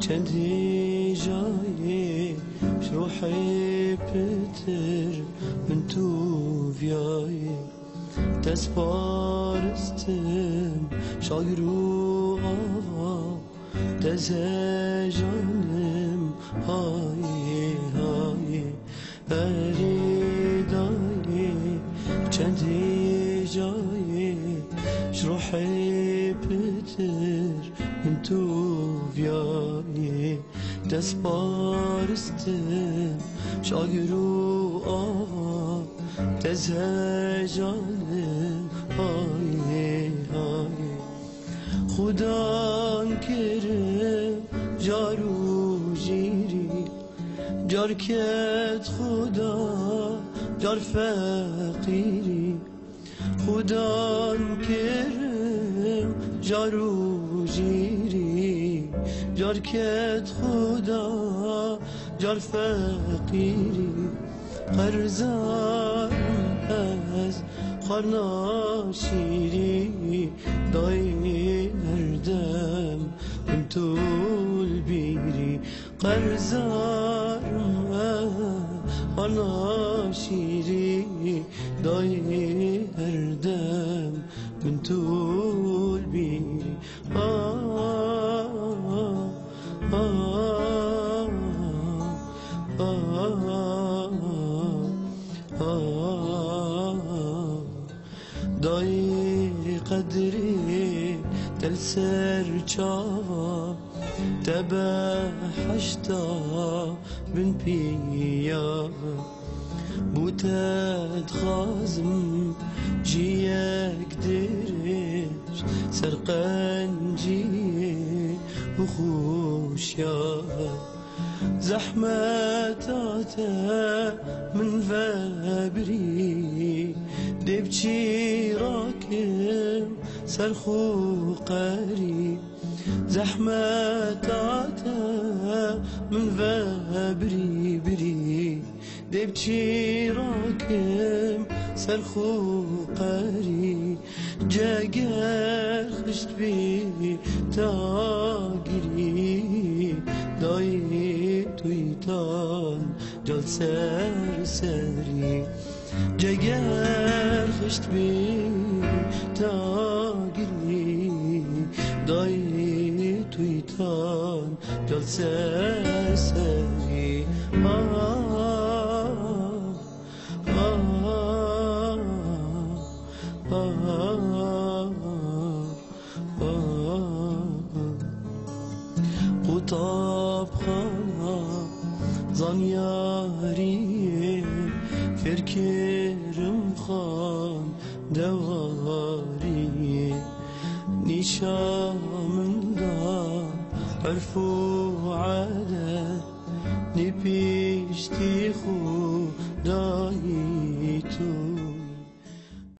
چندی جایی شروحی پتر من تو ویایی دست پارستم شاگرو آوا دست جانم های های بریدایی چندی جایی شروحی پتر من تو ویایی دست پارستم شاگرو آوا دست جانم های های خدا کرم جارو جیری جار کت خدا جار فقیری خدا کرم جارو جیری جار کت خدا جار فقیری قرزارم از خرناشیری دای نردم من طول بیری قرزارم از خرناشیری دای نردم من طول بیری دای قدری دل سر چاوا تبا حشتا بن بیا بوتد خازم جيك درش سرقنجي وخوشيا زحمتاته من فابري دبشي راكم سرخو قري زحمتاته من فابري بري دبشي راكم سرخو قري جاقر خشت بي تاقري داي تويتان جال سرسري جاقر خشت بي تاقري داي تويتان جال سرسري قطاب خانا زانياري فركرم خان دواري نشام دا عرفو عادة نبيشتي خداي تو